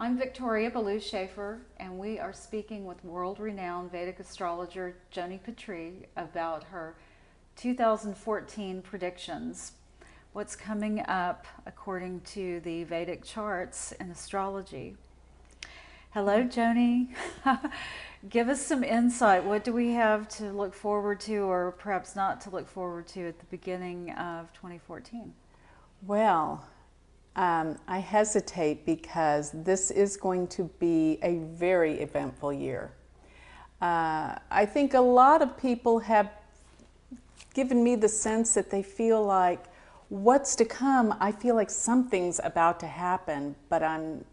I'm Victoria Ballou-Schaefer, and we are speaking with world-renowned Vedic astrologer Joni Patry about her 2014 predictions. What's coming up according to the Vedic charts in astrology. Hello, Joni. Give us some insight. What do we have to look forward to, or perhaps not to look forward to, at the beginning of 2014? Well, I hesitate because this is going to be a very eventful year. I think a lot of people have given me the sense that they feel like what's to come. I feel like something's about to happen, but I'm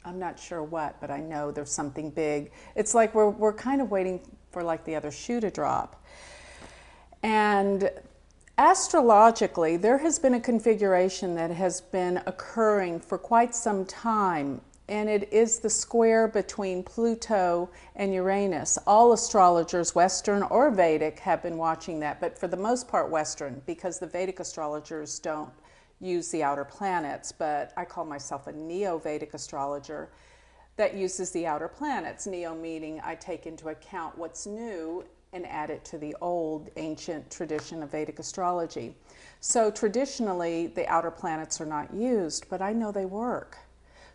not sure what, but I know there's something big. It's like we're kind of waiting for like the other shoe to drop. And astrologically, there has been a configuration that has occurring occurring for quite some time, and it is the square between Pluto and Uranus. All astrologers, Western or Vedic, have been watching that, but for the most part Western, because the Vedic astrologers don't use the outer planets, but I call myself a neo-Vedic astrologer that uses the outer planets. Neo meaning I take into account what's new and add it to the old ancient tradition of Vedic astrology. So traditionally, the outer planets are not used, but I know they work.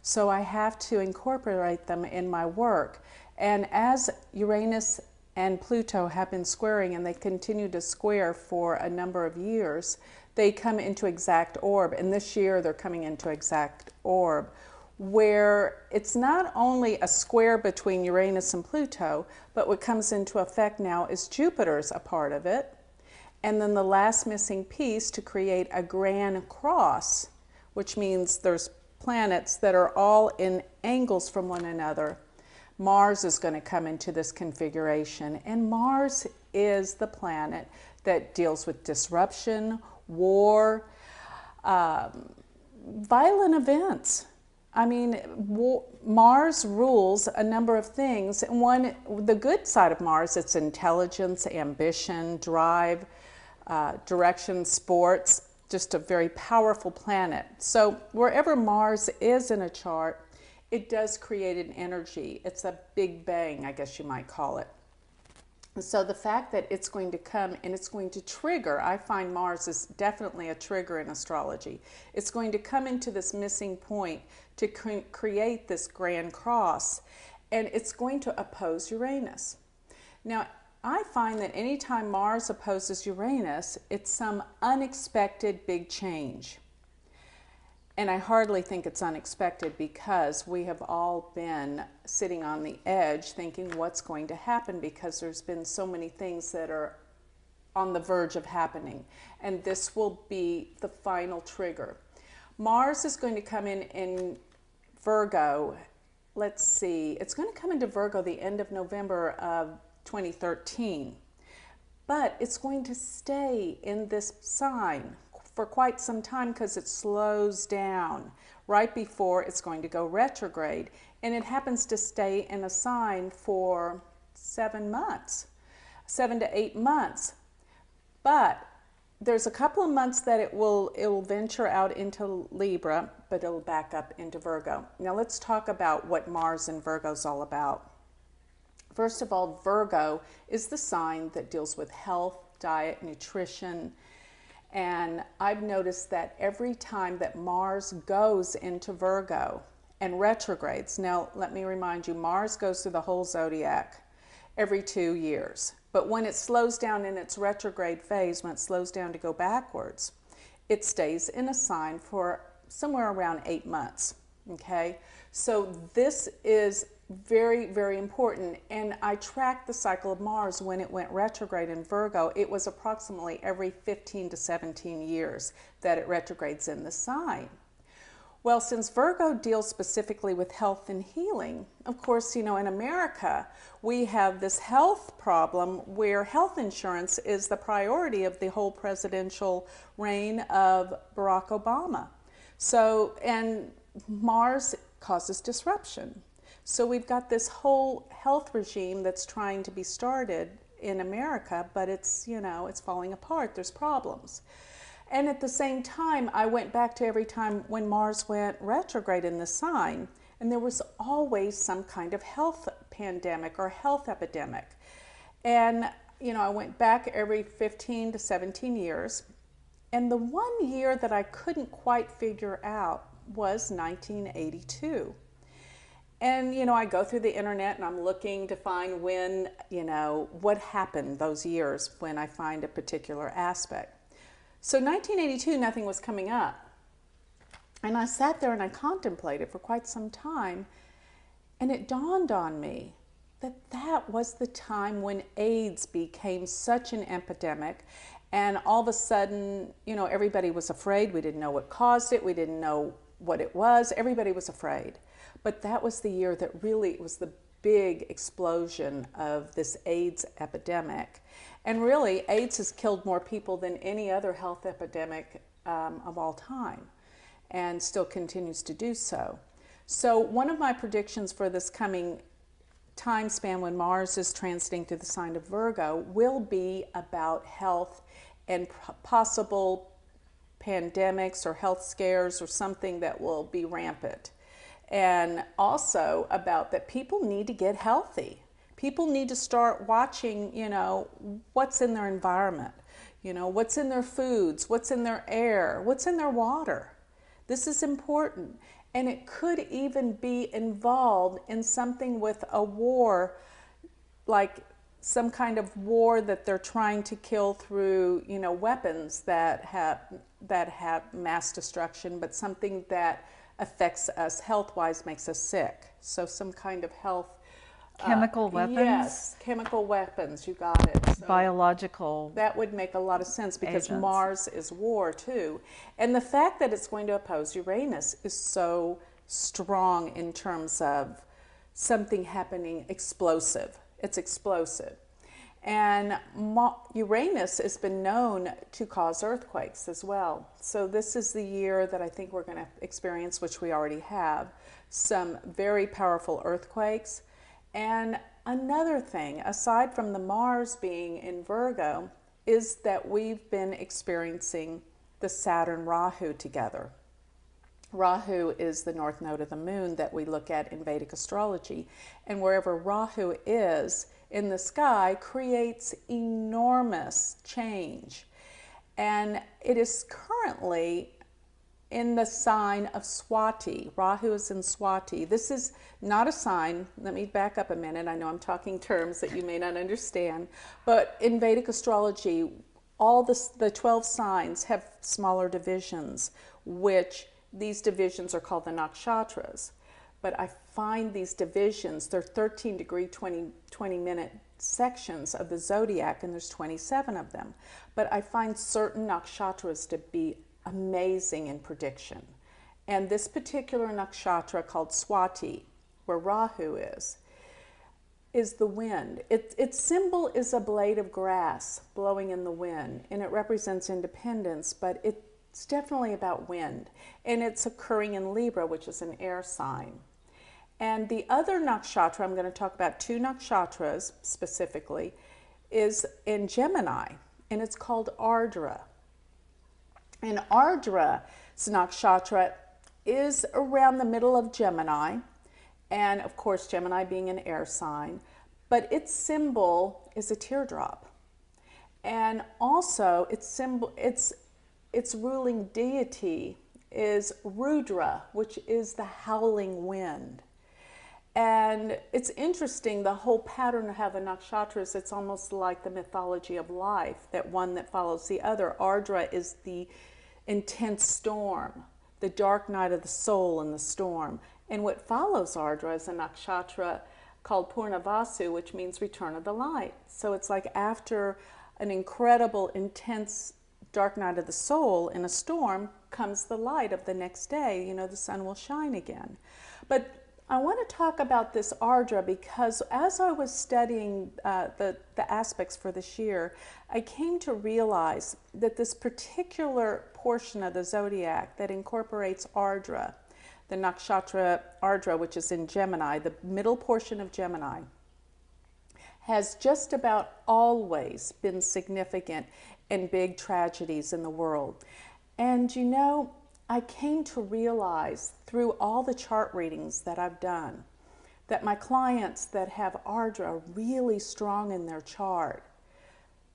So I have to incorporate them in my work. And as Uranus and Pluto have been squaring, and they continue to square for a number of years, they come into exact orb. And this year, they're coming into exact orb, where it's not only a square between Uranus and Pluto, but what comes into effect now is Jupiter's a part of it. And then the last missing piece to create a grand cross, which means there's planets that are all in angles from one another. Mars is going to come into this configuration, and Mars is the planet that deals with disruption, war, violent events. I mean, Mars rules a number of things. The good side of Mars, it's intelligence, ambition, drive, direction, sports, just a very powerful planet. So wherever Mars is in a chart, it does create an energy. It's a big bang, I guess you might call it. So the fact that it's going to come and it's going to trigger, I find Mars is definitely a trigger in astrology. It's going to come into this missing point to create this grand cross, and it's going to oppose Uranus. Now, I find that anytime Mars opposes Uranus, it's some unexpected big change. And I hardly think it's unexpected, because we have all been sitting on the edge thinking what's going to happen, because there's been so many things that are on the verge of happening. And this will be the final trigger. Mars is going to come in Virgo. Let's see, it's going to come into Virgo the end of November of 2013. But it's going to stay in this sign for quite some time, because it slows down right before it's going to go retrograde. And it happens to stay in a sign for 7 months, 7 to 8 months. But there's a couple of months that it will venture out into Libra, but it'll back up into Virgo. Now let's talk about what Mars in Virgo is all about. First of all, Virgo is the sign that deals with health, diet, nutrition. And I've noticed that every time that Mars goes into Virgo and retrogrades, now let me remind you, Mars goes through the whole zodiac every 2 years. But when it slows down in its retrograde phase, when it slows down to go backwards, it stays in a sign for somewhere around 8 months, okay? So this is very, very important. And I tracked the cycle of Mars when it went retrograde in Virgo. It was approximately every 15 to 17 years that it retrogrades in the sign. Well, since Virgo deals specifically with health and healing, of course, in America, we have this health problem where health insurance is the priority of the whole presidential reign of Barack Obama. So, and Mars causes disruption. So we've got this whole health regime that's trying to be started in America, but it's falling apart. There's problems. And at the same time, I went back to every time when Mars went retrograde in the sign, and there was always some kind of health pandemic or health epidemic. And, I went back every 15 to 17 years. And the one year that I couldn't quite figure out was 1982. And, I go through the internet and I'm looking to find when, what happened those years when I find a particular aspect. So 1982, nothing was coming up. And I sat there and I contemplated for quite some time. And it dawned on me that that was the time when AIDS became such an epidemic. And all of a sudden, everybody was afraid. We didn't know what caused it. We didn't know what it was. Everybody was afraid. But that was the year that really it was the big explosion of this AIDS epidemic. And really, AIDS has killed more people than any other health epidemic of all time, and still continues to do so. So one of my predictions for this coming time span when Mars is transiting through the sign of Virgo will be about health and possible pandemics or health scares or something that will be rampant. And also about that people need to get healthy. People need to start watching, what's in their environment, what's in their foods, what's in their air, what's in their water. This is important. And it could even be involved in something with a war, like some kind of war that they're trying to kill through, weapons that have mass destruction, but something that affects us health-wise, makes us sick. So some kind of health. Chemical weapons? Yes, chemical weapons, you got it. So biological. That would make a lot of sense because agents. Mars is war too. And the fact that it's going to oppose Uranus is so strong in terms of something happening explosive. It's explosive. And Uranus has been known to cause earthquakes as well. So this is the year that I think we're going to experience, which we already have, some very powerful earthquakes. And another thing, aside from the Mars being in Virgo, is that we've been experiencing the Saturn-Rahu together. Rahu is the north node of the moon that we look at in Vedic astrology. And wherever Rahu is in the sky creates enormous change. And it is currently in the sign of Swati. Rahu is in Swati. This is not a sign. Let me back up a minute. I know I'm talking terms that you may not understand. But in Vedic astrology, all the 12 signs have smaller divisions, which these divisions are called the nakshatras. But I find these divisions, they're 13-degree, 20-minute sections of the zodiac, and there's 27 of them. But I find certain nakshatras to be amazing in prediction. And this particular nakshatra called Swati, where Rahu is the wind. Its symbol is a blade of grass blowing in the wind, and it represents independence, but it's definitely about wind. And it's occurring in Libra, which is an air sign. And the other nakshatra, I'm going to talk about two nakshatras specifically, is in Gemini, and it's called Ardra. And Ardra's nakshatra is around the middle of Gemini, and of course Gemini being an air sign, but its symbol is a teardrop. And also its ruling deity is Rudra, which is the howling wind. And it's interesting, the whole pattern of how the nakshatras, it's almost like the mythology of life, that one that follows the other. Ardra is the intense storm, the dark night of the soul in the storm. And what follows Ardra is a nakshatra called Purnavasu, which means return of the light. So it's like after an incredible, intense dark night of the soul in a storm comes the light of the next day. The sun will shine again. But I want to talk about this Ardra because as I was studying the aspects for this year, I came to realize that this particular portion of the zodiac that incorporates Ardra, the nakshatra Ardra, which is in Gemini, the middle portion of Gemini, has just about always been significant in big tragedies in the world. And I came to realize through all the chart readings that I've done that my clients that have Ardra really strong in their chart,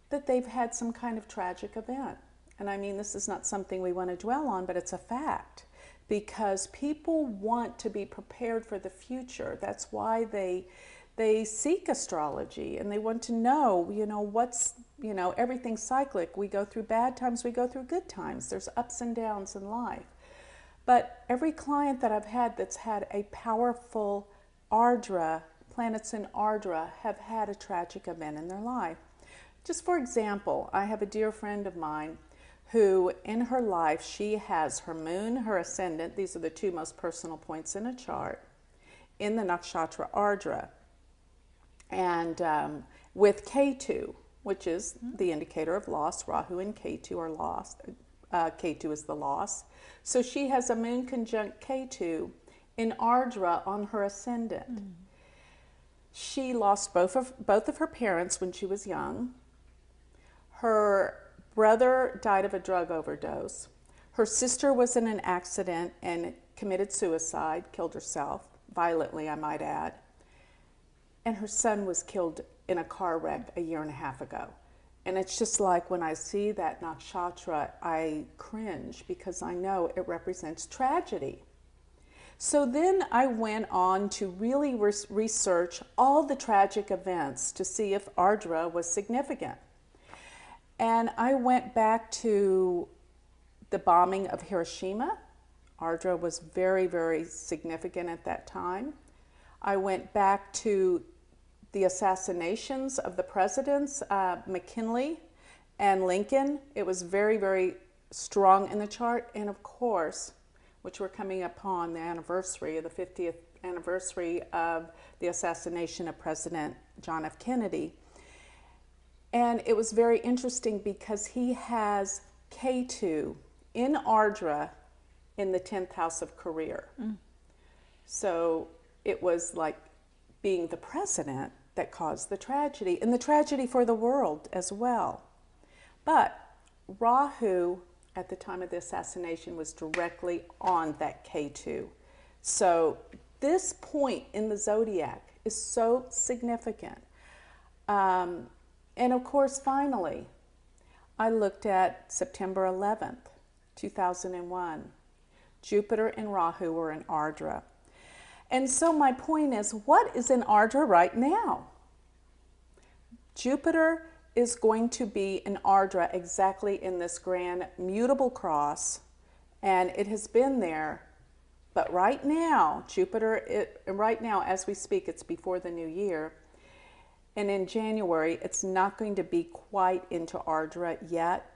that they've had some kind of tragic event. And I mean, this is not something we want to dwell on, but it's a fact, because people want to be prepared for the future. That's why they seek astrology, and they want to know, what's, everything's cyclic. We go through bad times, we go through good times. There's ups and downs in life. But every client that I've had that's had a powerful Ardra, planets in Ardra, have had a tragic event in their life. Just for example, I have a dear friend of mine who in her life, she has her moon, her ascendant, these are the two most personal points in a chart, in the nakshatra Ardra, and with Ketu, which is the indicator of loss. Rahu and Ketu are lost. Ketu is the loss. So she has a moon conjunct Ketu in Ardra on her ascendant. She lost both of her parents when she was young. Her brother died of a drug overdose. Her sister was in an accident and committed suicide, killed herself, violently I might add. And her son was killed in a car wreck a year and a half ago. And it's just like when I see that nakshatra, I cringe because I know it represents tragedy. So then I went on to really research all the tragic events to see if Ardra was significant. And I went back to the bombing of Hiroshima. Ardra was very, very significant at that time. I went back to the assassinations of the presidents, McKinley and Lincoln. It was very, very strong in the chart. And of course, which we're coming upon the anniversary, the 50th anniversary of the assassination of President John F. Kennedy. And it was very interesting because he has Ketu in Ardra in the 10th house of career. So it was like being the president that caused the tragedy, and the tragedy for the world as well. But Rahu, at the time of the assassination, was directly on that Ketu. So this point in the zodiac is so significant. And of course, finally, I looked at September 11th, 2001. Jupiter and Rahu were in Ardra. And so my point is, what is in Ardra right now? Jupiter is going to be in Ardra exactly in this grand mutable cross, and it has been there. But right now, right now as we speak, it's before the new year, and in January, it's not going to be quite into Ardra yet.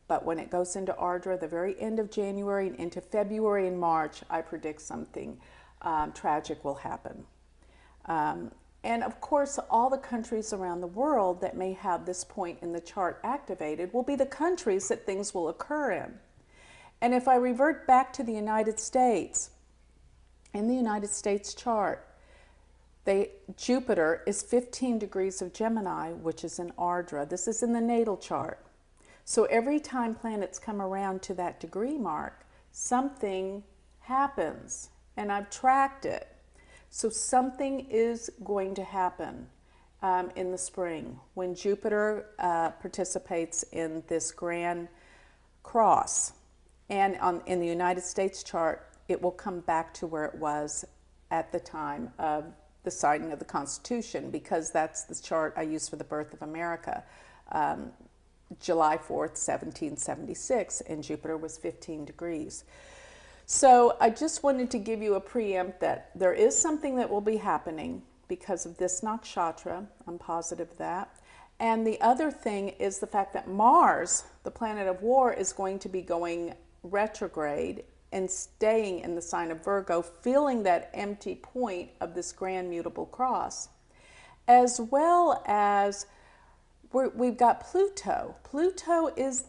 But when it goes into Ardra, the very end of January and into February and March, I predict something tragic will happen. And of course, all the countries around the world that may have this point in the chart activated will be the countries that things will occur in. And if I revert back to the United States, in the United States chart, Jupiter is 15 degrees of Gemini, which is in Ardra. This is in the natal chart. So every time planets come around to that degree mark, something happens. And I've tracked it. So something is going to happen in the spring when Jupiter participates in this grand cross. And in the United States chart, it will come back to where it was at the time of the signing of the Constitution, because that's the chart I use for the birth of America. July 4th, 1776, and Jupiter was 15 degrees. So I just wanted to give you a preempt that there is something that will be happening because of this nakshatra. I'm positive of that. And the other thing is the fact that Mars, the planet of war, is going to be going retrograde and staying in the sign of Virgo, feeling that empty point of this grand mutable cross, as well as we've got Pluto. Pluto is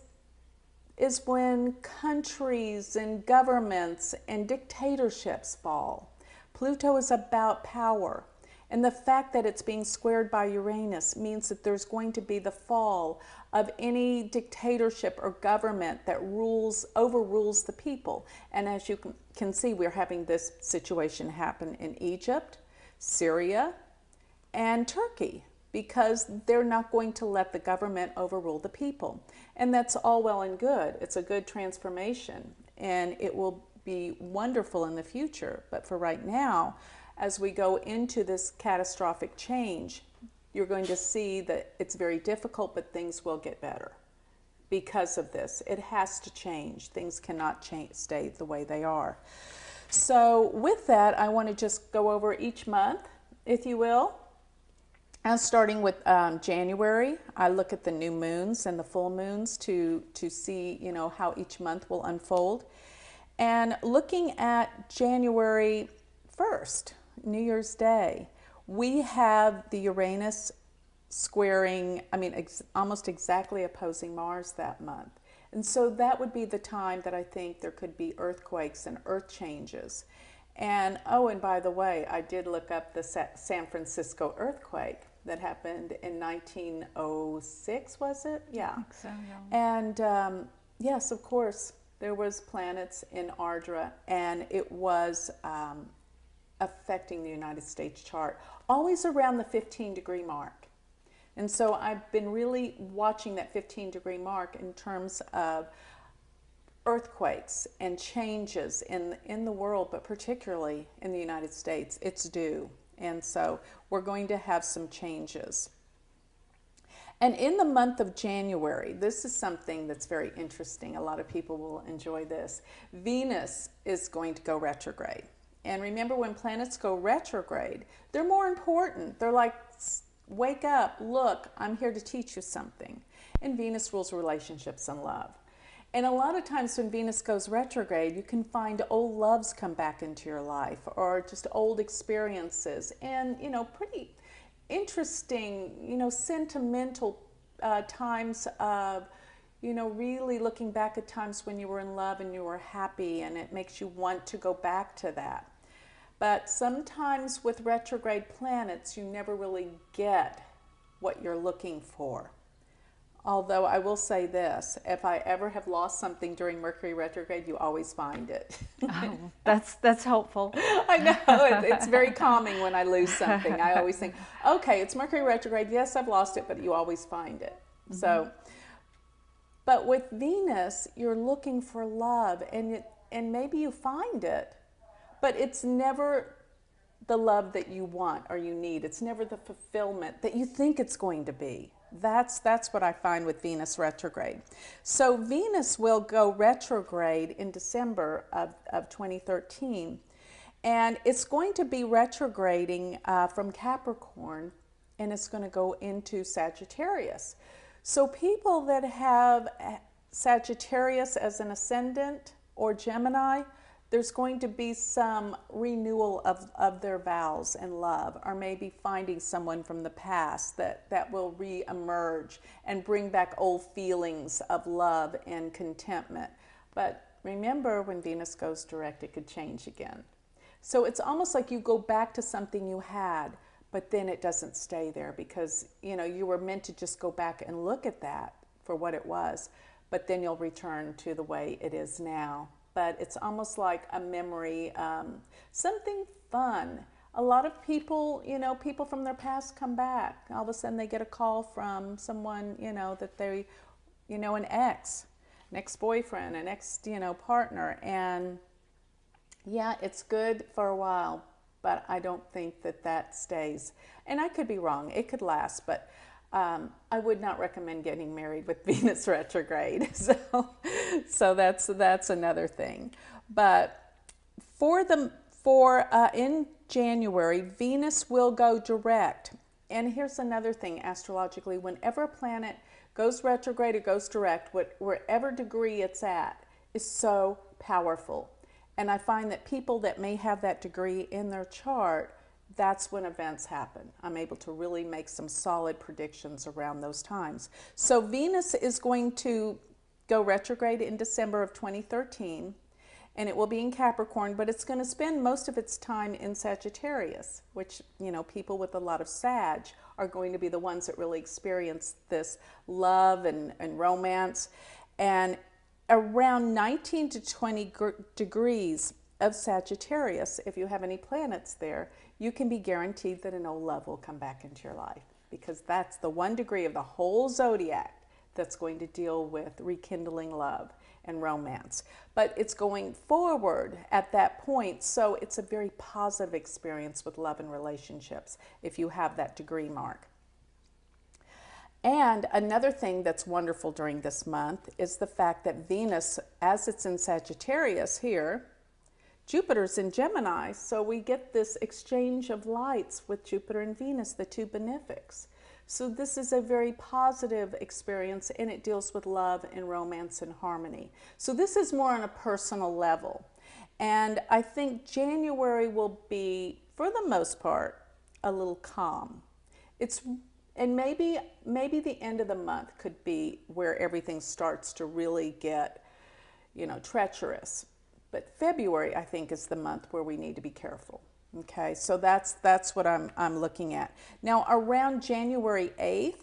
when countries and governments and dictatorships fall. Pluto is about power. And the fact that it's being squared by Uranus means that there's going to be the fall of any dictatorship or government that overrules the people. And as you can see, we're having this situation happen in Egypt, Syria, and Turkey, because they're not going to let the government overrule the people. And that's all well and good. It's a good transformation, and it will be wonderful in the future. But for right now, as we go into this catastrophic change, you're going to see that it's very difficult, but things will get better because of this. It has to change. Things cannot stay the way they are. So with that, I want to just go over each month, if you will. Starting with January, I look at the new moons and the full moons to see, how each month will unfold. And looking at January 1st, New Year's Day, we have the Uranus squaring, almost exactly opposing Mars that month. And so that would be the time that I think there could be earthquakes and earth changes. And by the way, I did look up the San Francisco earthquake that happened in 1906, was it? Yeah. I think so, yeah. And yes, of course, there was planets in Ardra, and it was affecting the United States chart, always around the 15-degree mark. And so I've been really watching that 15-degree mark in terms of earthquakes and changes in the world, but particularly in the United States. It's due. And so we're going to have some changes. And in the month of January, this is something that's very interesting. A lot of people will enjoy this. Venus is going to go retrograde. And remember, when planets go retrograde, they're more important. They're like, wake up, look, I'm here to teach you something. And Venus rules relationships and love. And a lot of times when Venus goes retrograde, you can find old loves come back into your life, or just old experiences, and, pretty interesting, sentimental times of, really looking back at times when you were in love and you were happy, and it makes you want to go back to that. But sometimes with retrograde planets, you never really get what you're looking for. Although I will say this, if I ever have lost something during Mercury retrograde, you always find it. Oh, that's helpful. I know, it's very calming when I lose something. I always think, okay, it's Mercury retrograde. Yes, I've lost it, but you always find it. Mm-hmm. So, but with Venus, you're looking for love, and maybe you find it, but it's never the love that you want or you need. It's never the fulfillment that you think it's going to be. That's what I find with Venus retrograde. So Venus will go retrograde in December of 2013, and it's going to be retrograding from Capricorn, and it's going to go into Sagittarius. So people that have Sagittarius as an ascendant or Gemini, there's going to be some renewal of their vows and love, or maybe finding someone from the past that will re-emerge and bring back old feelings of love and contentment. But remember, when Venus goes direct, it could change again. So it's almost like you go back to something you had, but then it doesn't stay there, because you were meant to just go back and look at that for what it was, but then you'll return to the way it is now. But it's almost like a memory, something fun. A lot of people, people from their past come back. All of a sudden they get a call from someone, that they, an ex-boyfriend, an ex-partner. And yeah, it's good for a while, but I don't think that stays. And I could be wrong. It could last, but I would not recommend getting married with Venus retrograde. So that's another thing. But in January, Venus will go direct. And here's another thing astrologically: whenever a planet goes retrograde or goes direct, wherever degree it's at, is so powerful. And I find that people that may have that degree in their chart, that's when events happen. I'm able to really make some solid predictions around those times. So Venus is going to go retrograde in December of 2013, and it will be in Capricorn, but it's going to spend most of its time in Sagittarius, which, people with a lot of Sag are going to be the ones that really experience this love and romance. And around 19 to 20 degrees of Sagittarius, if you have any planets there, you can be guaranteed that an old love will come back into your life, because that's the 1 degree of the whole zodiac that's going to deal with rekindling love and romance. But it's going forward at that point, so it's a very positive experience with love and relationships if you have that degree mark. And another thing that's wonderful during this month is the fact that Venus, as it's in Sagittarius here, Jupiter's in Gemini, so we get this exchange of lights with Jupiter and Venus, the two benefics. So this is a very positive experience, and it deals with love and romance and harmony. So this is more on a personal level. And I think January will be, for the most part, a little calm. And maybe the end of the month could be where everything starts to really get, treacherous. But February, I think, is the month where we need to be careful. Okay, so that's what I'm looking at. Now, around January 8th,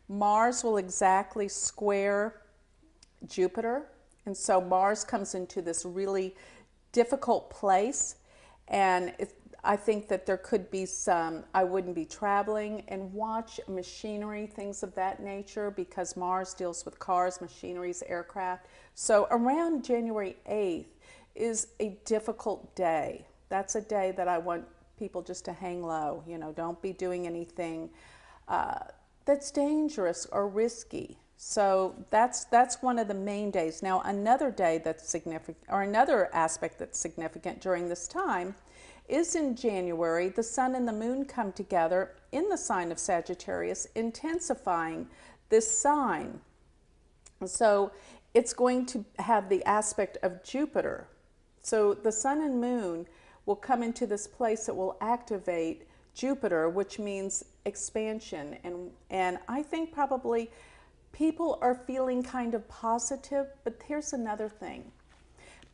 Mars will exactly square Jupiter. And so Mars comes into this really difficult place. And I think that there could be I wouldn't be traveling, and watch machinery, things of that nature, because Mars deals with cars, machineries, aircraft. So around January 8th is a difficult day. That's a day that I want people just to hang low. Don't be doing anything that's dangerous or risky. So that's one of the main days. Now, another day that's significant, or another aspect that's significant during this time, is in January. The sun and the moon come together in the sign of Sagittarius, intensifying this sign. So it's going to have the aspect of Jupiter. So the sun and moon will come into this place that will activate Jupiter, which means expansion. And I think probably people are feeling kind of positive, but here's another thing.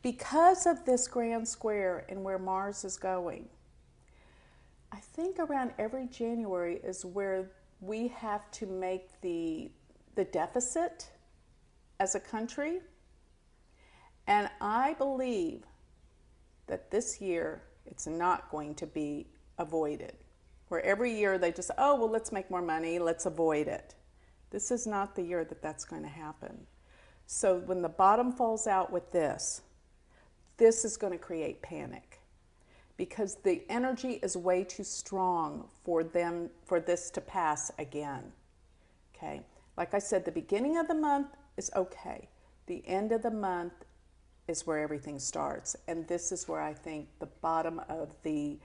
Because of this grand square and where Mars is going, I think around every January is where we have to make the deficit as a country. And I believe that this year it's not going to be avoided. Where every year they just, let's make more money, let's avoid it. This is not the year that that's going to happen. So when the bottom falls out with this is going to create panic, because the energy is way too strong for this to pass again. Okay? Like I said, the beginning of the month is okay. The end of the month is where everything starts. And this is where I think the bottom of the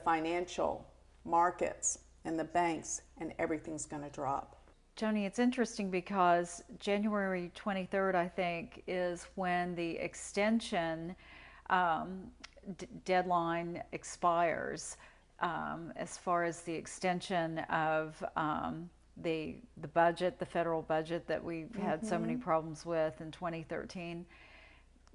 financial markets and the banks and everything's going to drop. Joni, it's interesting because January 23rd, I think, is when the extension deadline expires, as far as the extension of the budget, the federal budget that we've had so many problems with in 2013.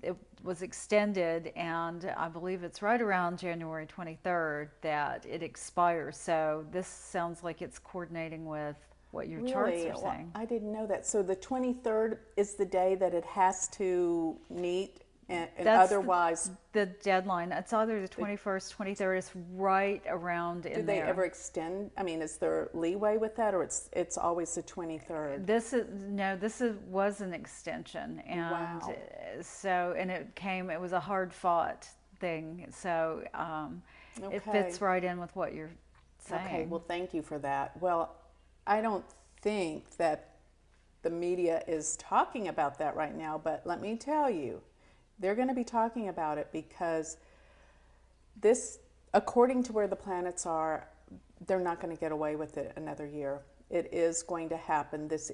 It was extended, and I believe it's right around January 23rd that it expires. So this sounds like it's coordinating with what your charts are saying. I didn't know that. So the 23rd is the day that it has to meet, and otherwise the deadline. It's either the 21st, 23rd. It's right around in there. Do they ever extend? I mean, is there leeway with that, or it's always the 23rd? This was an extension, and wow. So it was a hard fought thing. So it fits right in with what you're saying. Okay, well, thank you for that. Well, I don't think that the media is talking about that right now, but let me tell you, they're going to be talking about it, because this, according to where the planets are, they're not going to get away with it another year. It is going to happen. This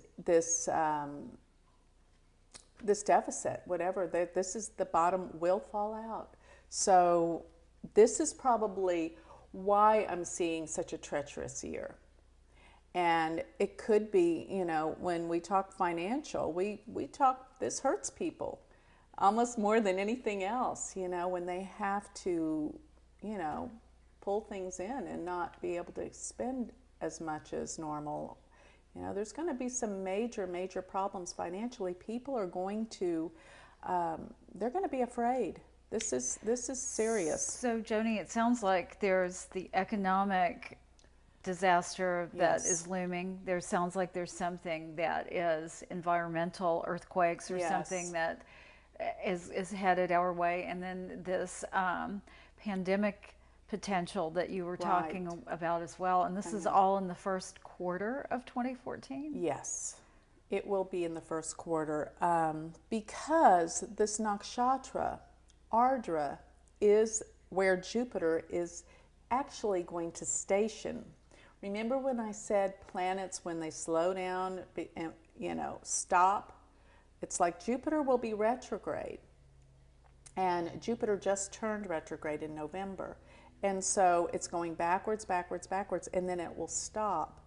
deficit, whatever, this is the bottom, will fall out. So this is probably why I'm seeing such a treacherous year. And it could be, when we talk financial, we talk, this hurts people. almost more than anything else, when they have to, pull things in and not be able to spend as much as normal. There's going to be some major, major problems financially. People are going to, they're going to be afraid. This is serious. So, Joni, it sounds like there's the economic disaster that Yes. is looming. There sounds like there's something that is environmental, earthquakes, or Yes. something that is headed our way, and then this pandemic potential that you were talking Right. about as well. And this is all in the first quarter of 2014? Yes, it will be in the first quarter, because this nakshatra, Ardra, is where Jupiter is actually going to station. Remember when I said planets, when they slow down, stop? It's like Jupiter will be retrograde. And Jupiter just turned retrograde in November. And so it's going backwards, backwards, backwards, and then it will stop.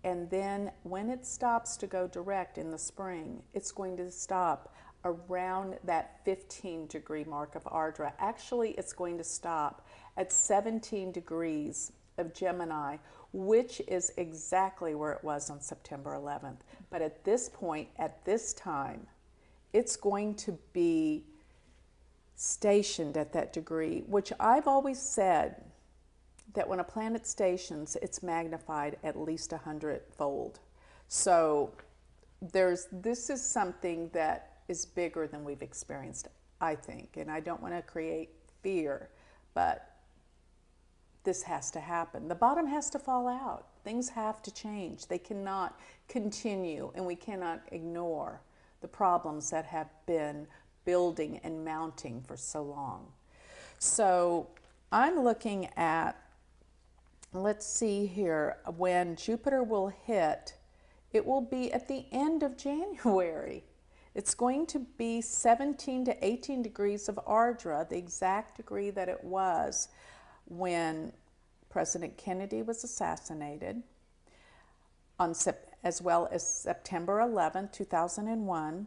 And then when it stops to go direct in the spring, it's going to stop around that 15-degree mark of Ardra. Actually, it's going to stop at 17 degrees of Gemini, which is exactly where it was on September 11th. But at this point, at this time, it's going to be stationed at that degree, which I've always said that when a planet stations, it's magnified at least 100-fold. So this is something that is bigger than we've experienced, I think. And I don't want to create fear, but this has to happen. The bottom has to fall out. Things have to change. They cannot continue, and we cannot ignore the problems that have been building and mounting for so long. So I'm looking at, let's see here, when Jupiter will hit, it will be at the end of January. It's going to be 17 to 18 degrees of Ardra, the exact degree that it was when President Kennedy was assassinated, as well as September 11, 2001,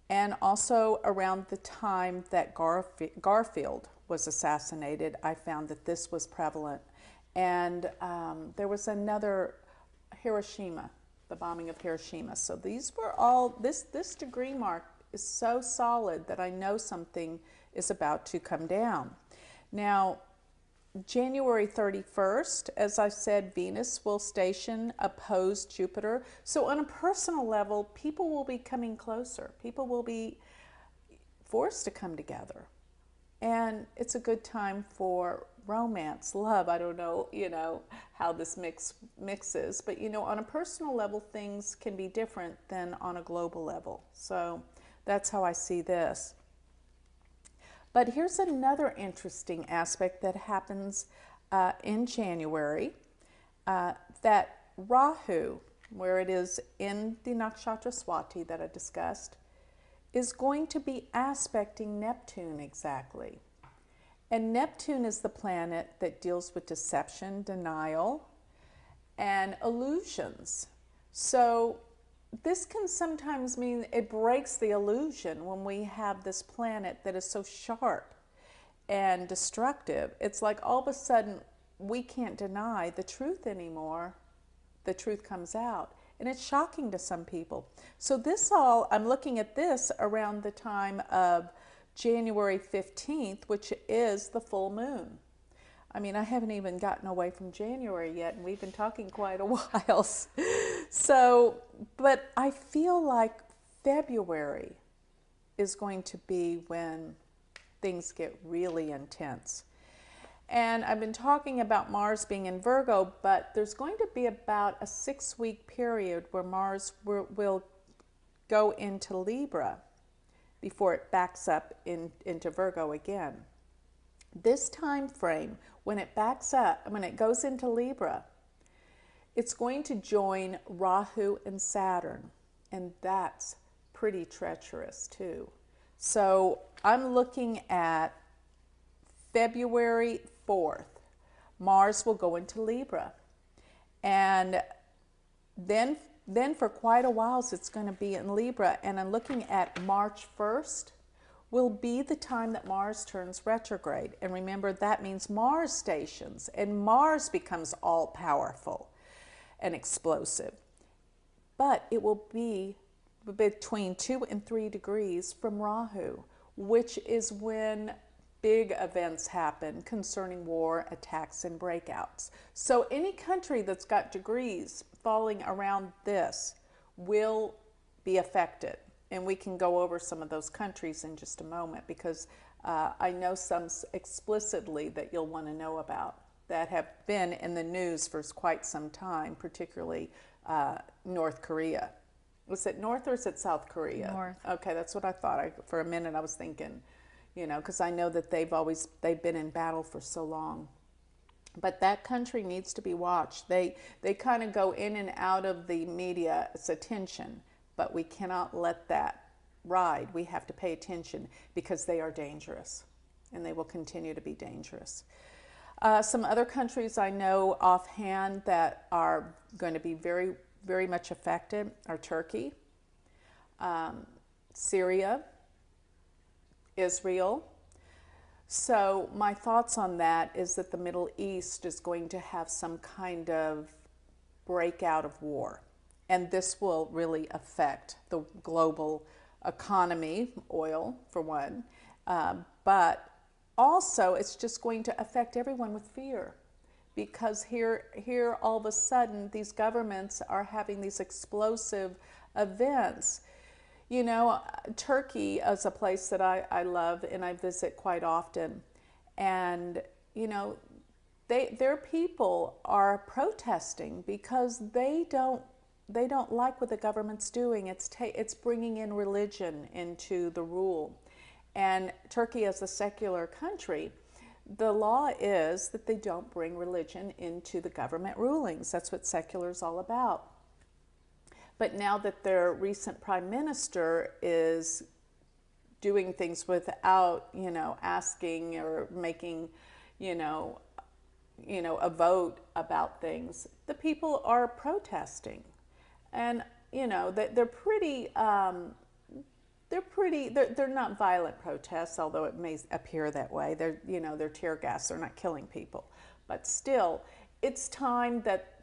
and also around the time that Garfield was assassinated. I found that this was prevalent. And there was another, Hiroshima, the bombing of Hiroshima. So these were all, this degree mark is so solid that I know something is about to come down. Now, January 31st, as I said, Venus will station opposed Jupiter. So on a personal level, people will be coming closer. People will be forced to come together. And it's a good time for romance, love. I don't know, how this mixes. But, on a personal level, things can be different than on a global level. So that's how I see this. But here's another interesting aspect that happens in January, that Rahu, where it is in the nakshatra Swati that I discussed, is going to be aspecting Neptune exactly. And Neptune is the planet that deals with deception, denial, and illusions. So this can sometimes mean it breaks the illusion when we have this planet that is so sharp and destructive. It's like all of a sudden we can't deny the truth anymore. The truth comes out. And it's shocking to some people. So I'm looking at this around the time of January 15th, which is the full moon. I mean, I haven't even gotten away from January yet, and we've been talking quite a while. So, but I feel like February is going to be when things get really intense. And I've been talking about Mars being in Virgo, but there's going to be about a 6-week period where Mars will go into Libra before it backs up into Virgo again. This time frame, when it backs up, when it goes into Libra, it's going to join Rahu and Saturn, and that's pretty treacherous too. So I'm looking at February 4th, Mars will go into Libra. And then for quite a while, it's going to be in Libra. And I'm looking at March 1st, will be the time that Mars turns retrograde. And remember, that means Mars stations, and Mars becomes all powerful and explosive. But it will be between 2 and 3 degrees from Rahu, which is when big events happen concerning war, attacks, and breakouts. So any country that's got degrees falling around this will be affected. And we can go over some of those countries in just a moment, because I know some explicitly that you'll want to know about that have been in the news for quite some time, particularly North Korea. Was it North or is it South Korea? North. Okay, that's what I thought. For a minute I was thinking, because I know that they've been in battle for so long. But that country needs to be watched. They kind of go in and out of the media's attention, but we cannot let that ride. We have to pay attention, because they are dangerous, and they will continue to be dangerous. Some other countries I know offhand that are going to be very, very much affected are Turkey, Syria, Israel. So my thoughts on that is that the Middle East is going to have some kind of breakout of war. And this will really affect the global economy, oil for one, but also it's just going to affect everyone with fear. Because here all of a sudden these governments are having these explosive events. Turkey is a place that I love and I visit quite often. And, their people are protesting because they don't like what the government's doing. It's bringing in religion into the rule. And Turkey, as a secular country, the law is that they don't bring religion into the government rulings. That's what secular is all about. But now that their recent prime minister is doing things without, asking or making, a vote about things, the people are protesting. And, they're not violent protests, although it may appear that way. They're tear gas. They're not killing people. But still, it's time that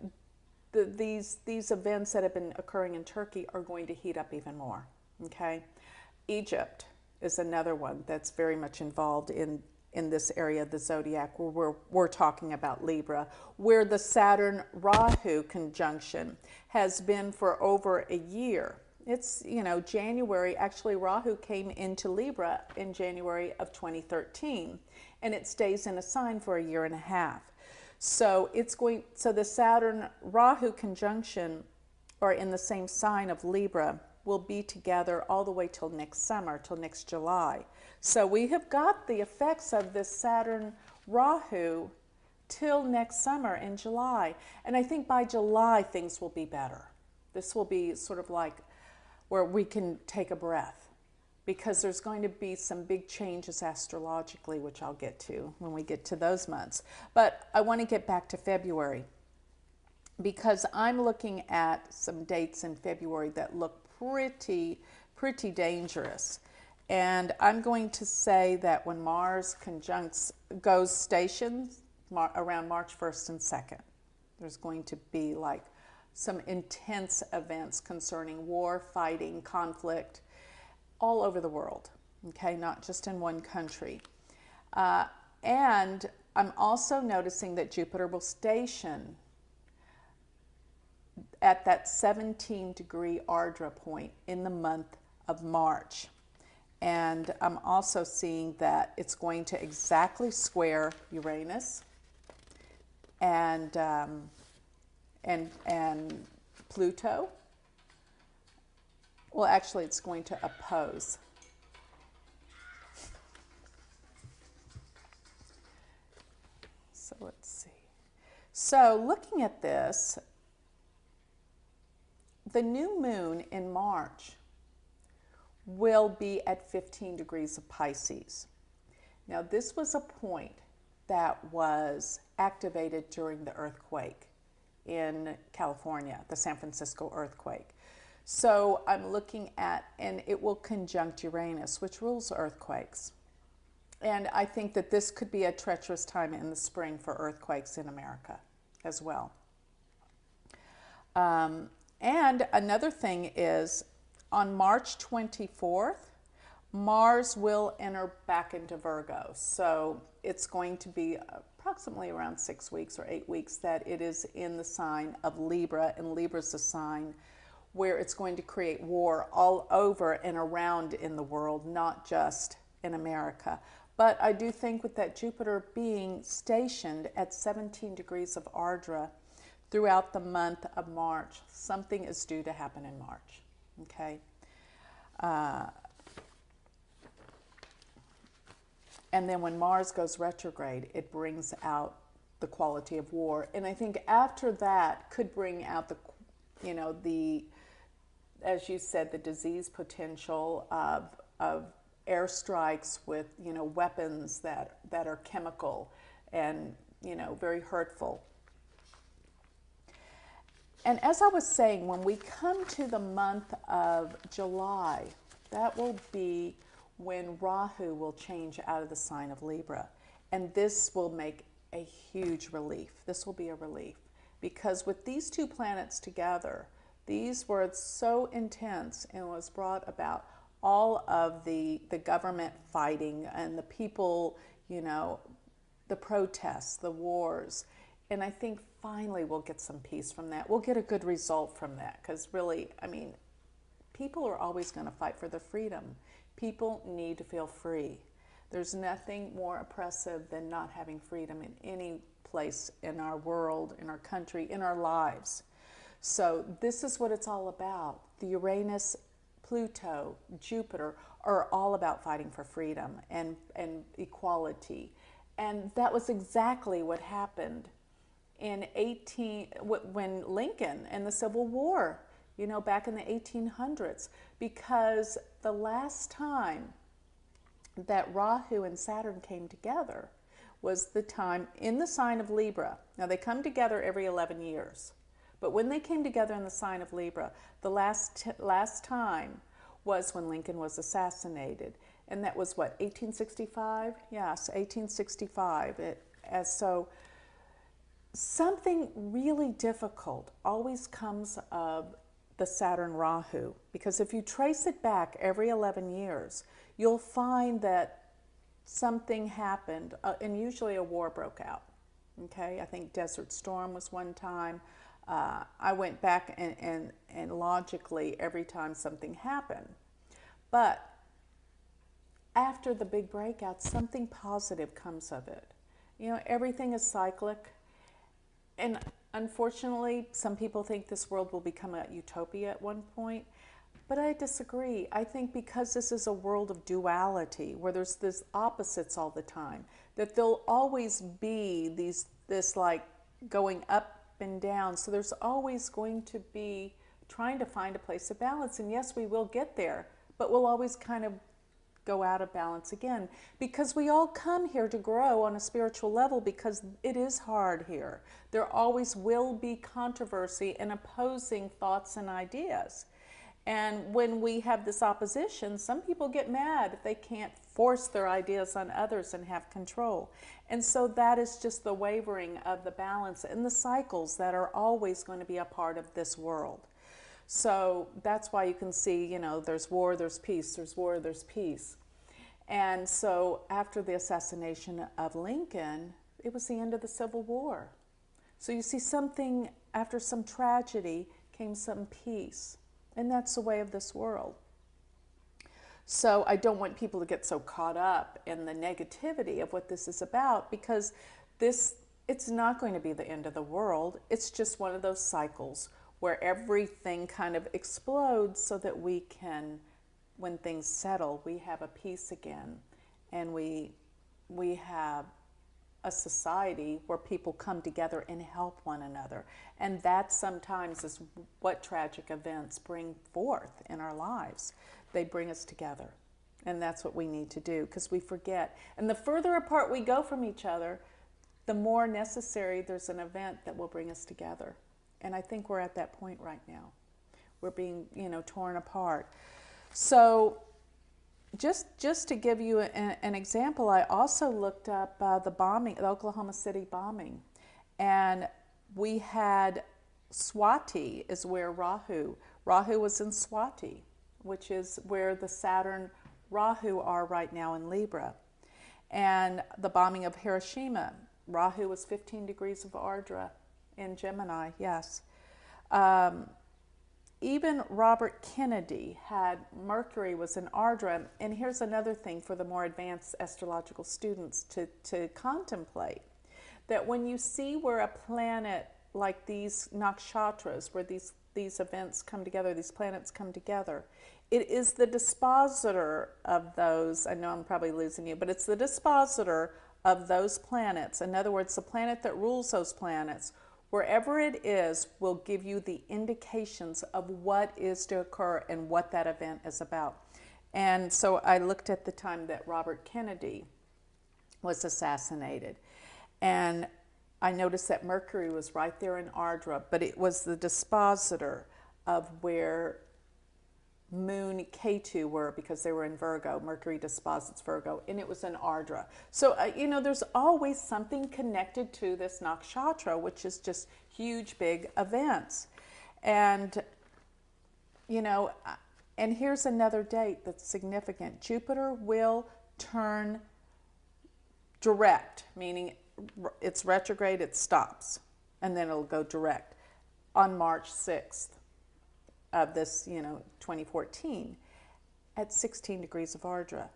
these events that have been occurring in Turkey are going to heat up even more. Okay, Egypt is another one that's very much involved in this area of the zodiac, where we're talking about Libra, where the Saturn-Rahu conjunction has been for over a year. It's, January, actually Rahu came into Libra in January of 2013, and it stays in a sign for a year and a half. So the Saturn-Rahu conjunction, or in the same sign of Libra, will be together all the way till next summer, till next July. So we have got the effects of this Saturn-Rahu till next summer in July. And I think by July things will be better. This will be sort of like where we can take a breath, because there's going to be some big changes astrologically, which I'll get to when we get to those months. But I want to get back to February, because I'm looking at some dates in February that look pretty dangerous. And I'm going to say that when Mars goes stations around March 1st and 2nd, there's going to be like some intense events concerning war, fighting, conflict, all over the world, okay, not just in one country. And I'm also noticing that Jupiter will station at that 17-degree Ardra point in the month of March. And I'm also seeing that it's going to exactly square Uranus and Pluto. Well, actually, it's going to oppose. So let's see. So looking at this, the new moon in March will be at 15 degrees of Pisces. Now, this was a point that was activated during the earthquake in California, the San Francisco earthquake. So I'm looking at, and it will conjunct Uranus, which rules earthquakes. And I think that this could be a treacherous time in the spring for earthquakes in America as well. And another thing is on March 24th, Mars will enter back into Virgo. So it's going to be approximately around 6 weeks or 8 weeks that it is in the sign of Libra, and Libra's a sign where it's going to create war all over and around in the world, not just in America. But I do think with that Jupiter being stationed at 17 degrees of Ardra throughout the month of March, something is due to happen in March, okay? And then when Mars goes retrograde, it brings out the quality of war. And I think after that could bring out the, as you said, the disease potential of airstrikes with, weapons that are chemical and, very hurtful. And as I was saying, when we come to the month of July, that will be when Rahu will change out of the sign of Libra. And this will make a huge relief. This will be a relief. Because with these two planets together, these were so intense and was brought about all of the government fighting and the people, the protests, the wars. And I think finally we'll get some peace from that. We'll get a good result from that because really, people are always going to fight for their freedom. People need to feel free. There's nothing more oppressive than not having freedom in any place in our world, in our country, in our lives. So this is what it's all about. The Uranus, Pluto, Jupiter are all about fighting for freedom and equality. And that was exactly what happened when Lincoln and the Civil War, back in the 1800s, because the last time that Rahu and Saturn came together was the time in the sign of Libra. Now they come together every 11 years, but when they came together in the sign of Libra, the last time was when Lincoln was assassinated, and that was what, 1865? Yes, 1865. So something really difficult always comes of the Saturn Rahu, because if you trace it back every 11 years, you'll find that something happened, and usually a war broke out. Okay, I think Desert Storm was one time. I went back and logically every time something happened. But after the big breakout, something positive comes of it. Everything is cyclic. And unfortunately, some people think this world will become a utopia at one point. But I disagree. I think because this is a world of duality, where there's this opposites all the time, that there'll always be this like going up and down. So there's always going to be trying to find a place of balance. And yes, we will get there, but we'll always kind of go out of balance again, because we all come here to grow on a spiritual level, because it is hard here. There always will be controversy and opposing thoughts and ideas. And when we have this opposition, some people get mad if they can't force their ideas on others and have control. And so that is just the wavering of the balance and the cycles that are always going to be a part of this world. So that's why you can see, there's war, there's peace, there's war, there's peace. And so after the assassination of Lincoln, it was the end of the Civil War. So you see, after some tragedy came some peace. And that's the way of this world. So I don't want people to get so caught up in the negativity of what this is about, because it's not going to be the end of the world. It's just one of those cycles where everything kind of explodes so that we can, when things settle, we have a peace again. And we have a society where people come together and help one another. And that sometimes is what tragic events bring forth in our lives. They bring us together. And that's what we need to do, because we forget. And the further apart we go from each other, the more necessary there's an event that will bring us together. And I think we're at that point right now, We're being, torn apart. So just to give you an example, I also looked up the Oklahoma City bombing. And we had Swati is where Rahu was in Swati, which is where the Saturn Rahu are right now in Libra. And the bombing of Hiroshima, Rahu was 15 degrees of Ardra in Gemini, yes. Even Robert Kennedy had Mercury was in Ardra. And here's another thing for the more advanced astrological students to contemplate, that when you see where a planet like these nakshatras, where these events come together, these planets come together, it is the dispositor of those. I know I'm probably losing you, but it's the dispositor of those planets. In other words, the planet that rules those planets, wherever it is, will give you the indications of what is to occur and what that event is about. And so I looked at the time that Robert Kennedy was assassinated, and I noticed that Mercury was right there in Ardra, but it was the dispositor of where Moon, Ketu were, because they were in Virgo. Mercury disposits Virgo, and it was in Ardra. So, there's always something connected to this nakshatra, which is just huge, big events. And, and here's another date that's significant. Jupiter will turn direct, meaning it's retrograde, it stops, and then it'll go direct on March 6th of this, 2014 at 16 degrees of Ardra.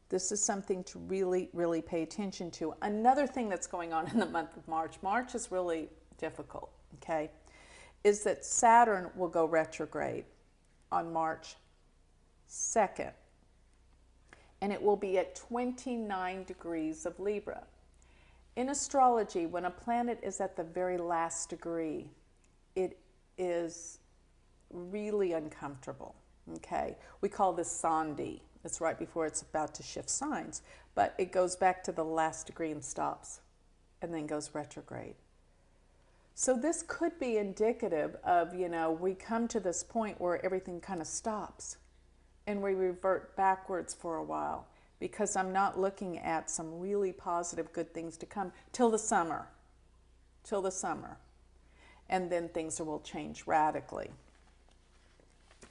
This is something to really, really pay attention to. Another thing that's going on in the month of March is really difficult, okay, is that Saturn will go retrograde on March 2nd, and it will be at 29 degrees of Libra. In astrology, when a planet is at the very last degree, it is really uncomfortable, okay? We call this Sandhi. It's right before it's about to shift signs, but it goes back to the last degree and stops, and then goes retrograde. So this could be indicative of, we come to this point where everything kind of stops, and we revert backwards for a while, because I'm not looking at some really positive, good things to come till the summer. And then things will change radically.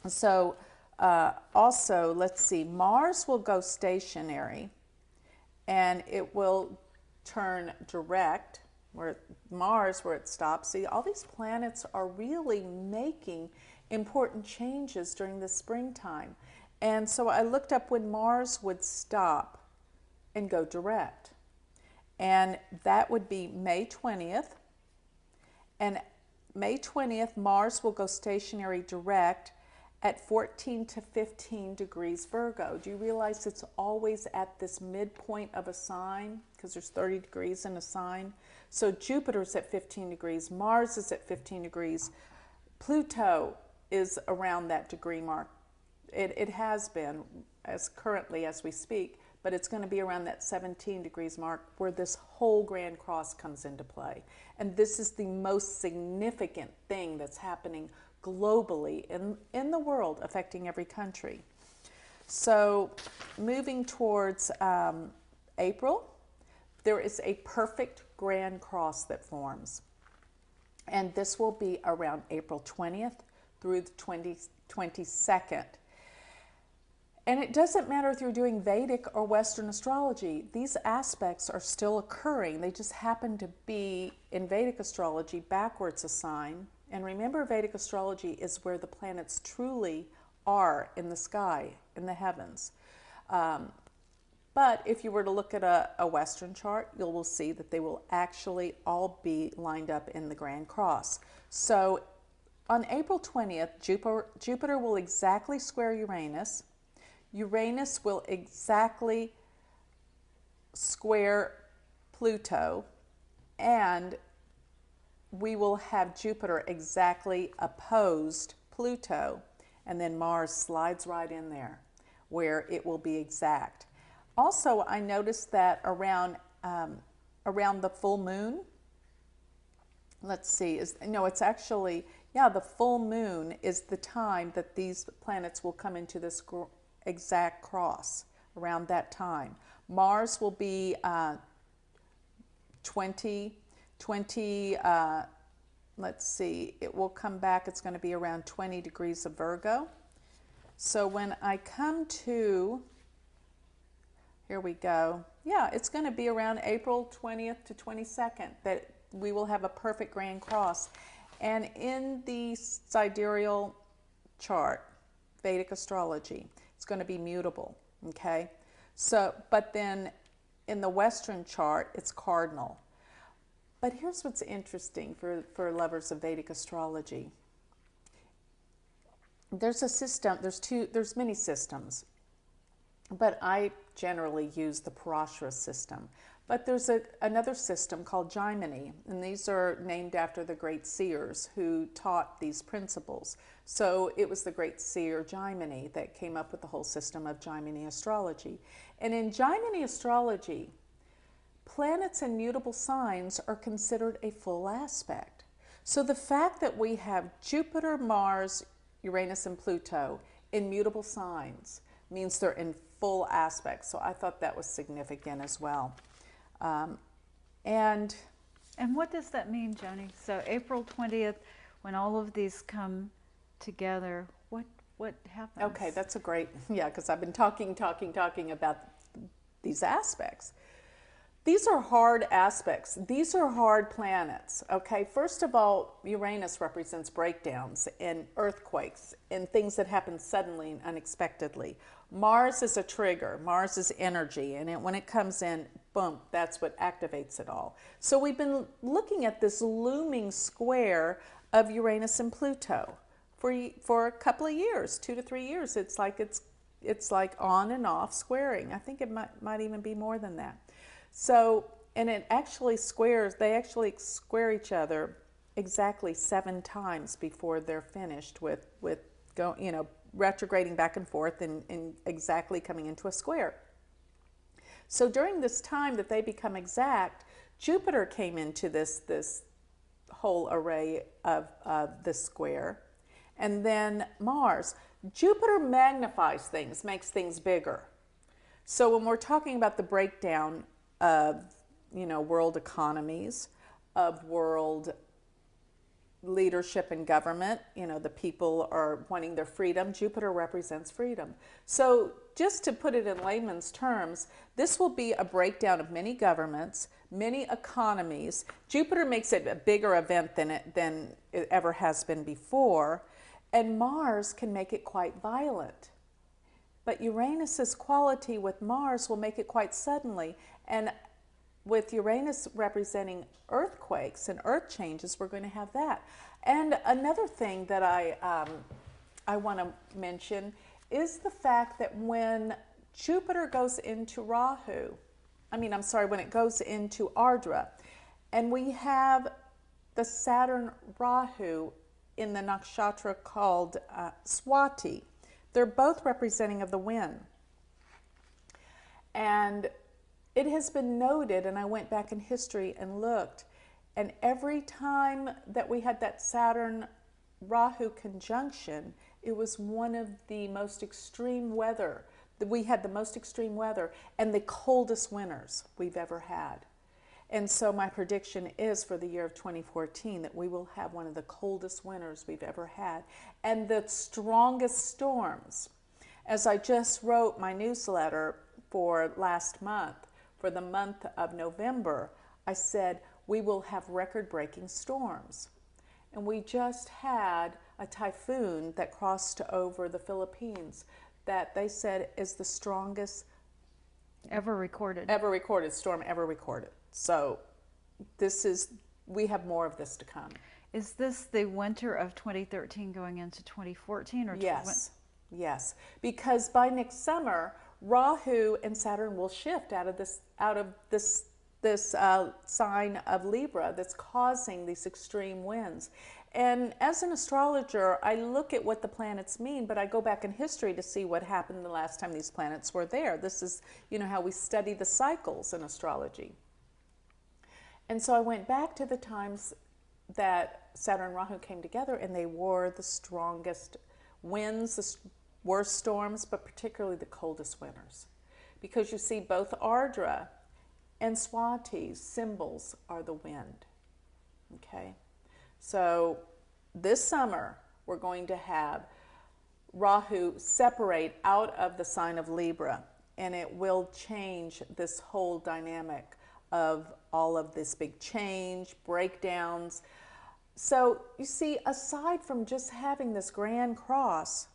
So also, let's see, Mars will go stationary, and it will turn direct, where it stops. See, all these planets are really making important changes during the springtime. And so I looked up when Mars would stop and go direct. And that would be May 20th. And May 20th, Mars will go stationary direct at 14 to 15 degrees Virgo. Do you realize it's always at this midpoint of a sign? Because there's 30 degrees in a sign. So Jupiter's at 15 degrees. Mars is at 15 degrees. Pluto is around that degree mark. It has been as currently as we speak, but it's going to be around that 17 degrees mark where this whole Grand Cross comes into play. And this is the most significant thing that's happening globally in the world, affecting every country. So moving towards April, there is a perfect Grand Cross that forms. And this will be around April 20th through the 22nd. And it doesn't matter if you're doing Vedic or Western astrology, these aspects are still occurring. They just happen to be, in Vedic astrology, backwards a sign. And remember, Vedic astrology is where the planets truly are in the sky, in the heavens. But if you were to look at a Western chart, you will see that they will actually all be lined up in the Grand Cross. So on April 20th, Jupiter will exactly square Uranus. Uranus will exactly square Pluto, and we will have Jupiter exactly opposed Pluto, and then Mars slides right in there where it will be exact. Also, I noticed that around the full moon, let's see, it's actually, yeah, the full moon is the time that these planets will come into this exact cross around that time. Mars will be 20, let's see, it will come back, it's going to be around 20 degrees of Virgo. So when I come to, here we go, yeah, it's going to be around April 20th to 22nd that we will have a perfect grand cross. And in the sidereal chart, Vedic astrology, it's going to be mutable, okay? So, but then in the Western chart, it's cardinal. But here's what's interesting for lovers of Vedic astrology. There's a system, there's many systems, but I generally use the Parashara system. But there's another system called Jimini, and these are named after the great seers who taught these principles. So it was the great seer Jimini that came up with the whole system of Jimini astrology. And in Jimini astrology, planets and mutable signs are considered a full aspect. So the fact that we have Jupiter, Mars, Uranus, and Pluto in mutable signs means they're in full aspects. So I thought that was significant as well. And what does that mean, Joni? So April 20th, when all of these come together, what happens? Okay, that's a great, yeah, because I've been talking about these aspects. These are hard aspects. These are hard planets, okay? First of all, Uranus represents breakdowns and earthquakes and things that happen suddenly and unexpectedly. Mars is a trigger. Mars is energy, and when it comes in, boom, that's what activates it all. So we've been looking at this looming square of Uranus and Pluto for a couple of years, 2 to 3 years. It's like on and off squaring. I think it might even be more than that. So, and it actually they actually square each other exactly 7 times before they're finished with retrograding back and forth and exactly coming into a square. So during this time that they become exact, Jupiter came into this whole array of this square, and then Mars. Jupiter magnifies things, makes things bigger. So when we're talking about the breakdown of world economies, of world leadership and government, the people are wanting their freedom. Jupiter represents freedom. So just to put it in layman's terms, this will be a breakdown of many governments, many economies. Jupiter makes it a bigger event than it ever has been before, and Mars can make it quite violent. But Uranus's quality with Mars will make it quite suddenly. And with Uranus representing earthquakes and earth changes, we're going to have that. And another thing that I want to mention is the fact that when Jupiter goes into when it goes into Ardra, and we have the Saturn Rahu in the nakshatra called Swati, they're both representing of the wind. And it has been noted, and I went back in history and looked, and every time that we had that Saturn-Rahu conjunction, it was one of the most extreme weather. We had the most extreme weather and the coldest winters we've ever had. And so my prediction is for the year of 2014 that we will have one of the coldest winters we've ever had and the strongest storms. As I just wrote my newsletter for last month, for the month of November, I said we will have record-breaking storms. And we just had a typhoon that crossed over the Philippines that they said is the strongest ever recorded storm ever recorded. So we have more of this to come. Is this the winter of 2013 going into 2014? Or Yes, because by next summer, Rahu and Saturn will shift out of this sign of Libra that's causing these extreme winds. And as an astrologer, I look at what the planets mean, but I go back in history to see what happened the last time these planets were there. This is, how we study the cycles in astrology. And so I went back to the times that Saturn and Rahu came together and they were the strongest winds, the worst storms, but particularly the coldest winters. Because you see, both Ardra and Swati's symbols are the wind. Okay? So this summer, we're going to have Rahu separate out of the sign of Libra, and it will change this whole dynamic of all of this big change, breakdowns. So you see, aside from just having this grand cross,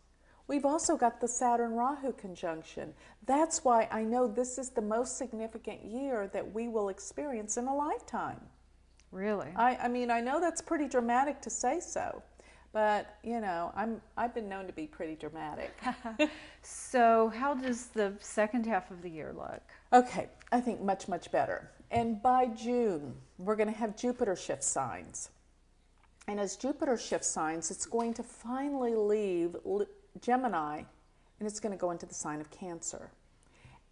we've also got the Saturn-Rahu conjunction. That's why I know this is the most significant year that we will experience in a lifetime. Really? I mean, I know that's pretty dramatic to say so, but you know, I've been known to be pretty dramatic. So how does the second half of the year look? Okay, I think much, much better. And by June, we're going to have Jupiter shift signs. And as Jupiter shifts signs, it's going to finally leave Gemini, and it's going to go into the sign of Cancer.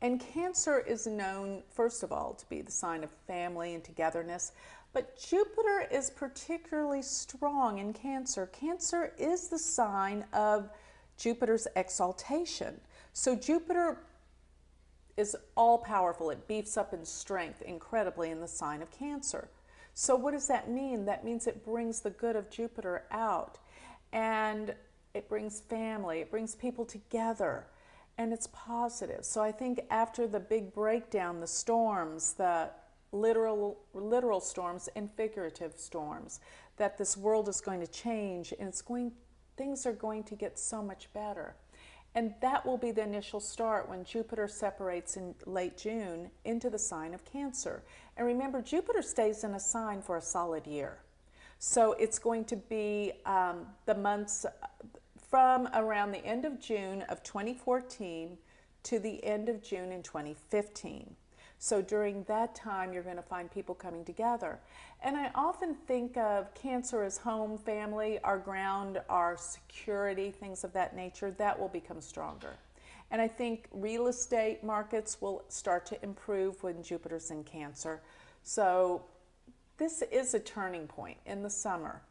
And Cancer is known, first of all, to be the sign of family and togetherness, but Jupiter is particularly strong in Cancer. Cancer is the sign of Jupiter's exaltation. So Jupiter is all-powerful. It beefs up in strength incredibly in the sign of Cancer. So what does that mean? That means it brings the good of Jupiter out, and it brings family, it brings people together, and it's positive. So I think after the big breakdown, the storms, the literal storms and figurative storms, that this world is going to change, and things are going to get so much better. And that will be the initial start when Jupiter separates in late June into the sign of Cancer. And remember, Jupiter stays in a sign for a solid year. So it's going to be the months from around the end of June of 2014 to the end of June in 2015. So during that time, you're going to find people coming together. And I often think of Cancer as home, family, our ground, our security, things of that nature. That will become stronger. And I think real estate markets will start to improve when Jupiter's in Cancer. So this is a turning point in the summer.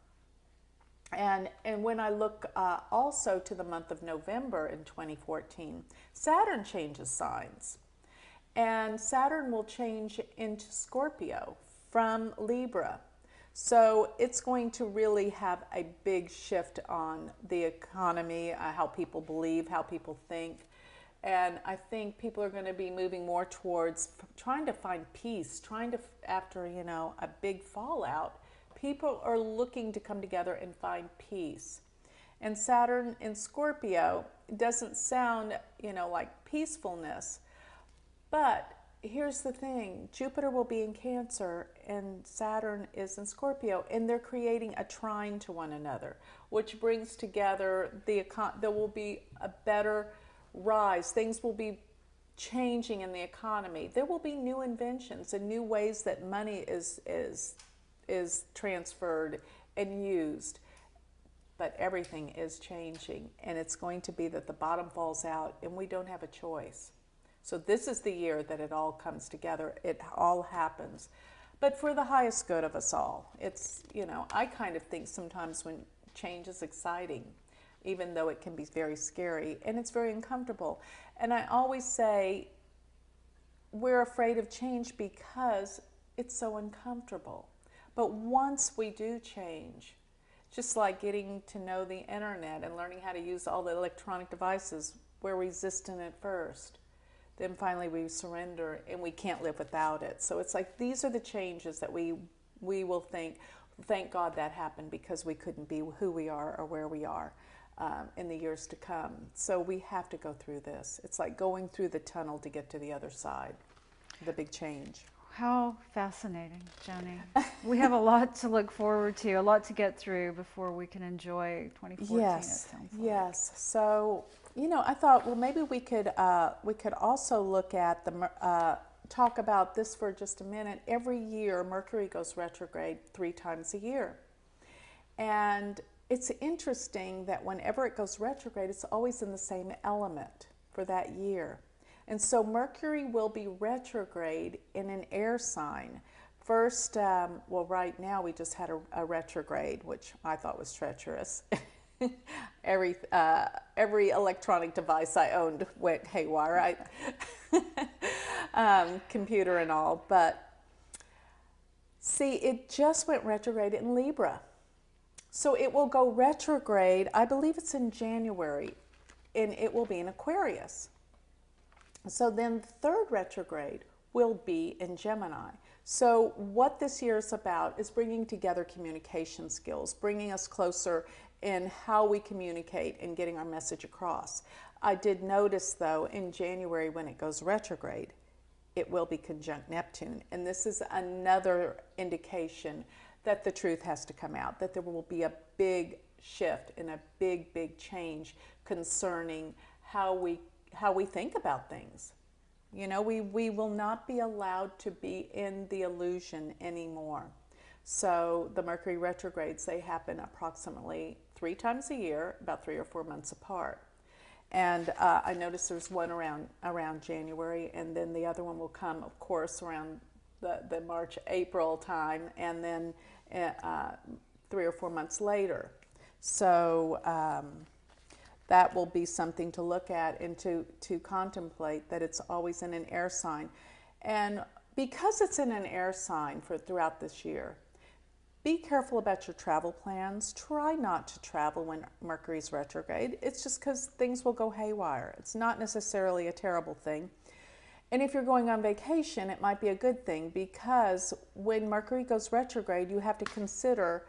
And when I look also to the month of November in 2014, Saturn changes signs. And Saturn will change into Scorpio from Libra. So it's going to really have a big shift on the economy, how people believe, how people think. And I think people are going to be moving more towards trying to find peace, after, you know, a big fallout, people are looking to come together and find peace. And Saturn in Scorpio doesn't sound, you know, like peacefulness. But here's the thing, Jupiter will be in Cancer and Saturn is in Scorpio, and they're creating a trine to one another, which brings together there will be a better rise. Things will be changing in the economy. There will be new inventions and new ways that money is transferred and used. But everything is changing, and it's going to be that the bottom falls out and we don't have a choice. So this is the year that it all comes together. It all happens. But for the highest good of us all. It's, you know, I kind of think sometimes when change is exciting, even though it can be very scary, and it's very uncomfortable. And I always say we're afraid of change because it's so uncomfortable. But once we do change, just like getting to know the internet and learning how to use all the electronic devices, we're resistant at first. Then finally we surrender and we can't live without it. So it's like these are the changes that we will think, thank God that happened because we couldn't be who we are or where we are in the years to come. So we have to go through this. It's like going through the tunnel to get to the other side, the big change. How fascinating, Joni. We have a lot to look forward to, a lot to get through before we can enjoy 2014, Yes, it sounds like. yes. So, you know, I thought, well, maybe we could also look at talk about this for just a minute. Every year, Mercury goes retrograde 3 times a year. And it's interesting that whenever it goes retrograde, it's always in the same element for that year. And so Mercury will be retrograde in an air sign First, well, right now we just had a retrograde, which I thought was treacherous. Every electronic device I owned went haywire, computer and all. But see, it just went retrograde in Libra. So it will go retrograde, I believe it's in January, and it will be in Aquarius. So then the third retrograde will be in Gemini. So what this year is about is bringing together communication skills, bringing us closer in how we communicate and getting our message across. I did notice, though, in January when it goes retrograde, it will be conjunct Neptune. And this is another indication that the truth has to come out, that there will be a big shift and a big, big change concerning how we think about things. You know, we will not be allowed to be in the illusion anymore. So the Mercury retrogrades, they happen approximately 3 times a year, about 3 or 4 months apart. And I noticed there's one around January, and then the other one will come, of course, around the March, April time, and then 3 or 4 months later. So that will be something to look at and to contemplate, that it's always in an air sign. And because it's in an air sign throughout this year, be careful about your travel plans. Try not to travel when Mercury's retrograde. It's just because things will go haywire. It's not necessarily a terrible thing. And if you're going on vacation, it might be a good thing, because when Mercury goes retrograde, you have to consider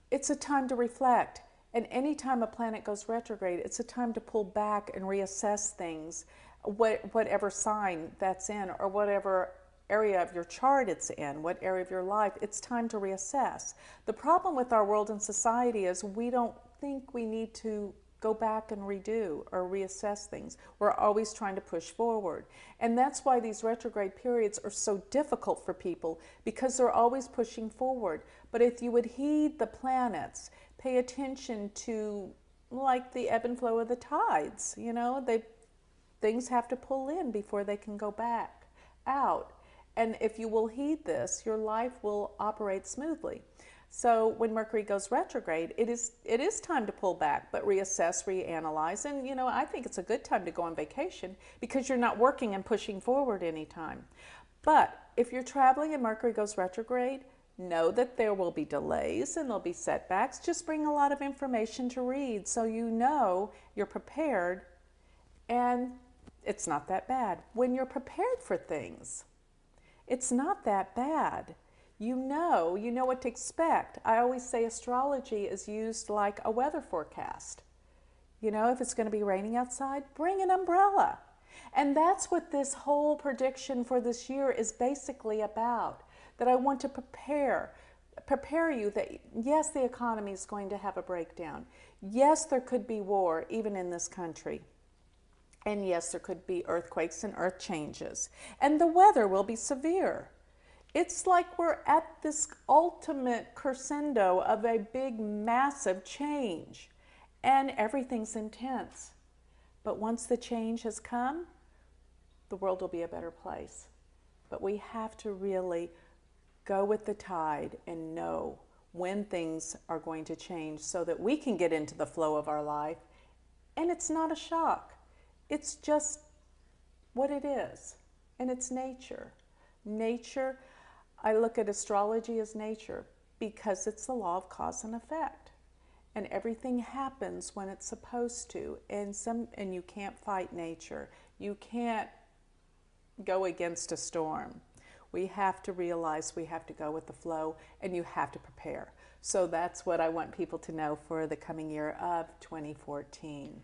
it's a time to reflect. And any time a planet goes retrograde, it's a time to pull back and reassess things, whatever sign that's in, or whatever area of your chart it's in, what area of your life, it's time to reassess. The problem with our world and society is we don't think we need to go back and redo or reassess things. We're always trying to push forward. And that's why these retrograde periods are so difficult for people, because they're always pushing forward. But if you would heed the planets, pay attention to, like, the ebb and flow of the tides, you know, things have to pull in before they can go back out. And if you will heed this, your life will operate smoothly. So when Mercury goes retrograde, it is time to pull back, but reassess, reanalyze. And, you know, I think it's a good time to go on vacation, because you're not working and pushing forward anytime. But if you're traveling and Mercury goes retrograde, know that there will be delays and there'll be setbacks. Just bring a lot of information to read so you know you're prepared, and it's not that bad. When you're prepared for things, it's not that bad. You know what to expect. I always say astrology is used like a weather forecast. You know, if it's going to be raining outside, bring an umbrella. And that's what this whole prediction for this year is basically about. That I want to prepare you that, yes, the economy is going to have a breakdown. Yes, there could be war, even in this country. And yes, there could be earthquakes and earth changes. And the weather will be severe. It's like we're at this ultimate crescendo of a big, massive change. And everything's intense. But once the change has come, the world will be a better place. But we have to really go with the tide and know when things are going to change, so that we can get into the flow of our life. And it's not a shock. It's just what it is. And it's nature. Nature, I look at astrology as nature, because it's the law of cause and effect. And everything happens when it's supposed to. And you can't fight nature. You can't go against a storm. We have to realize we have to go with the flow, and you have to prepare. So that's what I want people to know for the coming year of 2014.